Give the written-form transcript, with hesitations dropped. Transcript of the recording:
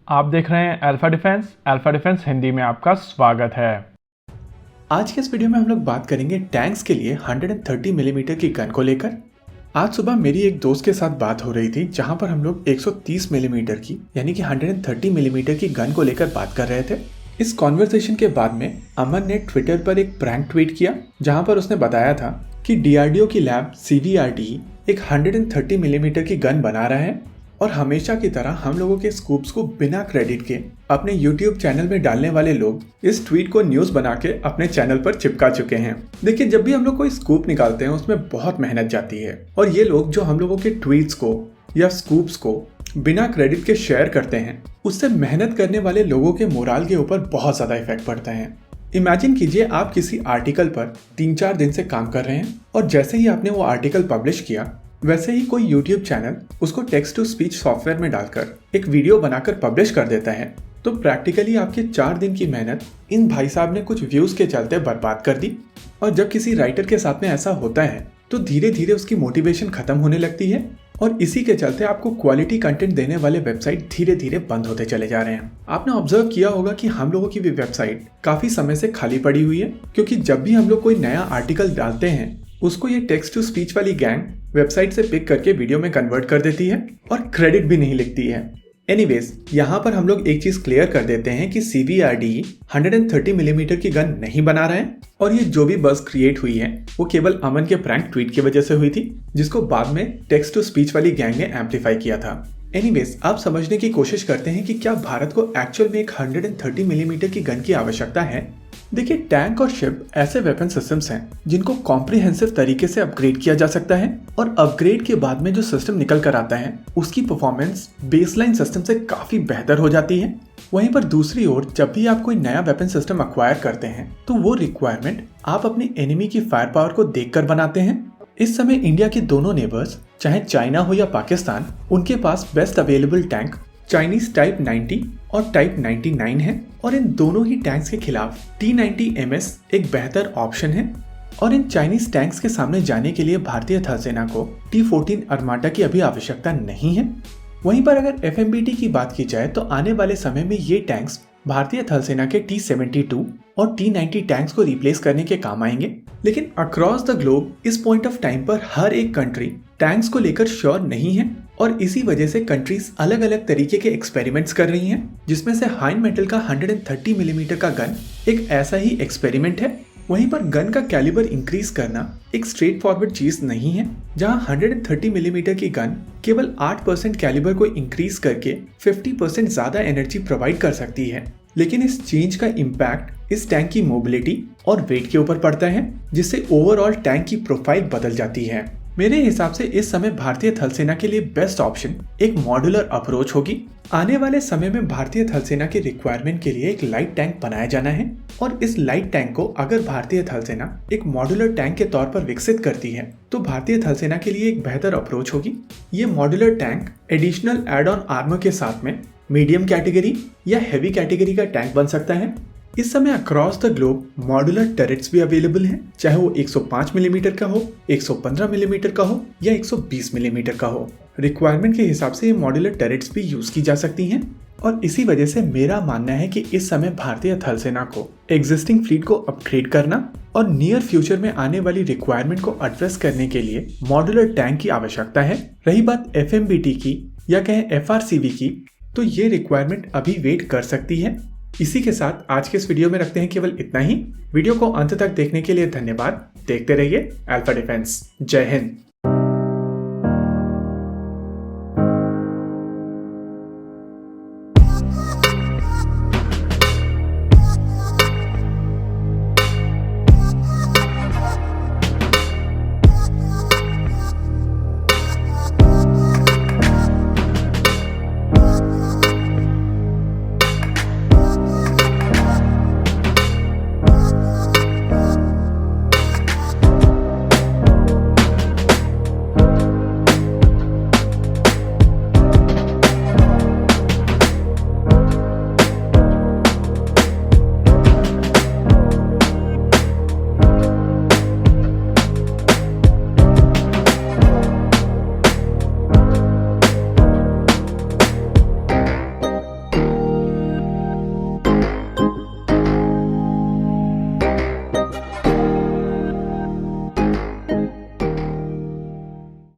आप देख रहे हैं अल्फा डिफेंस हिंदी में आपका स्वागत है। आज के इस वीडियो में हम लोग बात करेंगे टैंक्स के लिए 130 मिलीमीटर की गन को लेकर। आज सुबह मेरी एक दोस्त के साथ बात हो रही थी जहां पर हम लोग 130 मिलीमीटर की यानी कि 130 मिलीमीटर की गन को लेकर बात कर रहे थे। इस कॉन्वर्सेशन के बाद में अमन ने ट्विटर पर एक प्रैंक ट्वीट किया जहां पर उसने बताया था कि डीआरडीओ की लैब CVRDE एक 130 मिलीमीटर की गन बना रहा है और हमेशा की तरह हम लोगों के स्कूप्स को बिना क्रेडिट के अपने YouTube चैनल में डालने वाले लोग इस ट्वीट को न्यूज़ बना के अपने चैनल पर चिपका चुके हैं। देखिए, जब भी हम लोग कोई स्कूप निकालते हैं उसमें बहुत मेहनत जाती है और ये लोग जो हम लोगों के ट्वीट्स को या स्कूप्स को बिना क्रेडिट के शेयर करते हैं उससे मेहनत करने वाले लोगों के मोराल के ऊपर बहुत ज़्यादा इफेक्ट पड़ता है। इमेजिन कीजिए आप किसी आर्टिकल पर 3-4 दिन से काम कर रहे हैं और जैसे ही आपने वो आर्टिकल पब्लिश किया वैसे ही कोई YouTube चैनल उसको टेक्स्ट टू स्पीच सॉफ्टवेयर में डालकर एक वीडियो बनाकर पब्लिश कर देता है, तो प्रैक्टिकली आपके 4 दिन की मेहनत इन भाई साहब ने कुछ व्यूज के चलते बर्बाद कर दी। और जब किसी राइटर के साथ में ऐसा होता है तो धीरे धीरे उसकी मोटिवेशन खत्म होने लगती है और इसी के चलते आपको क्वालिटी कंटेंट देने वाले वेबसाइट धीरे धीरे बंद होते चले जा रहे हैं। आपने ऑब्जर्व किया होगा कि हम लोगों की भी वेबसाइट काफी समय से खाली पड़ी हुई है, क्योंकि जब भी हम लोग कोई नया आर्टिकल डालते हैं उसको ये टेक्स्ट टू स्पीच वाली गैंग वेबसाइट से पिक करके वीडियो में कन्वर्ट कर देती है और क्रेडिट भी नहीं लिखती है। एनीवेज, यहाँ पर हम लोग एक चीज क्लियर कर देते हैं कि CVRDE 130 मिलीमीटर की गन नहीं बना रहा है और ये जो भी बज़ क्रिएट हुई है वो केवल अमन के प्रैंक ट्वीट की वजह से हुई थी, जिसको बाद में टेक्स्ट टू स्पीच वाली गैंग ने एम्पलीफाई किया था। एनीवेज, आप समझने की कोशिश करते हैं कि क्या भारत को एक्चुअल में एक 130 मिलीमीटर की गन की आवश्यकता है। देखिए, टैंक और शिप ऐसे वेपन सिस्टम्स हैं जिनको कॉम्प्रिहेंसिव तरीके से अपग्रेड किया जा सकता है और अपग्रेड के बाद में जो सिस्टम निकल कर आता है उसकी परफॉर्मेंस बेसलाइन सिस्टम से काफी बेहतर हो जाती है। वहीं पर दूसरी ओर जब भी आप कोई नया वेपन सिस्टम अक्वायर करते हैं तो वो रिक्वायरमेंट आप अपने एनिमी की फायर पावर को देखकर बनाते हैं। इस समय इंडिया के दोनों नेबर्स, चाहे चाइना हो या पाकिस्तान, उनके पास best available tank Chinese type 90 और टाइप 99 है और इन दोनों ही टैंक्स के खिलाफ T90 MS एक बेहतर ऑप्शन है। और इन चाइनीज टैंक्स के सामने जाने के लिए भारतीय थल सेना को T14 अर्माटा की अभी आवश्यकता नहीं है। वहीं पर अगर FMBT की बात की जाए तो आने वाले समय में ये टैंक्स भारतीय थल सेना के T72 और T90 टैंक्स को रिप्लेस करने के काम आएंगे। लेकिन अक्रॉस द ग्लोब इस पॉइंट ऑफ टाइम पर हर एक कंट्री टैंक्स को लेकर श्योर नहीं है और इसी वजह से कंट्रीज अलग अलग तरीके के एक्सपेरिमेंट्स कर रही हैं, जिसमें से हाइन मेटल का 130 मिलीमीटर का गन एक ऐसा ही एक्सपेरिमेंट है। वहीं पर गन का कैलिबर इंक्रीज करना एक स्ट्रेट फॉरवर्ड चीज नहीं है, जहां 130 मिलीमीटर की गन केवल 8% कैलिबर को इंक्रीज करके 50% ज्यादा एनर्जी प्रोवाइड कर सकती है। लेकिन इस चेंज का इम्पैक्ट इस टैंक की मोबिलिटी और वेट के ऊपर पड़ता है, जिससे ओवरऑल टैंक की प्रोफाइल बदल जाती है। मेरे हिसाब से इस समय भारतीय थल सेना के लिए बेस्ट ऑप्शन एक मॉड्यूलर अप्रोच होगी। आने वाले समय में भारतीय थल सेना की रिक्वायरमेंट के लिए एक लाइट टैंक बनाया जाना है और इस लाइट टैंक को अगर भारतीय थल सेना एक मॉड्यूलर टैंक के तौर पर विकसित करती है तो भारतीय थल सेना के लिए एक बेहतर अप्रोच होगी। ये modular tank additional add on armour के साथ में मीडियम कैटेगरी या हैवी कैटेगरी का टैंक बन सकता है। इस समय across the globe modular turrets भी अवेलेबल हैं, चाहे वो 105 मिलीमीटर का हो, 115 मिलीमीटर का हो या 120 मिलीमीटर का हो। रिक्वायरमेंट के हिसाब से ये मॉड्यूलर टर्रेट्स भी यूज की जा सकती हैं और इसी वजह से मेरा मानना है कि इस समय भारतीय थल सेना को एग्जिस्टिंग फ्लीट को अपग्रेड करना और नियर फ्यूचर में आने वाली रिक्वायरमेंट को एड्रेस करने के लिए मॉड्यूलर टैंक की आवश्यकता है। रही बात FMBT की या कहें FRCV की, तो ये रिक्वायरमेंट अभी वेट कर सकती है। इसी के साथ आज के इस वीडियो में रखते हैं केवल इतना ही। वीडियो को अंत तक देखने के लिए धन्यवाद। देखते रहिए अल्फा डिफेंस। जय हिंद।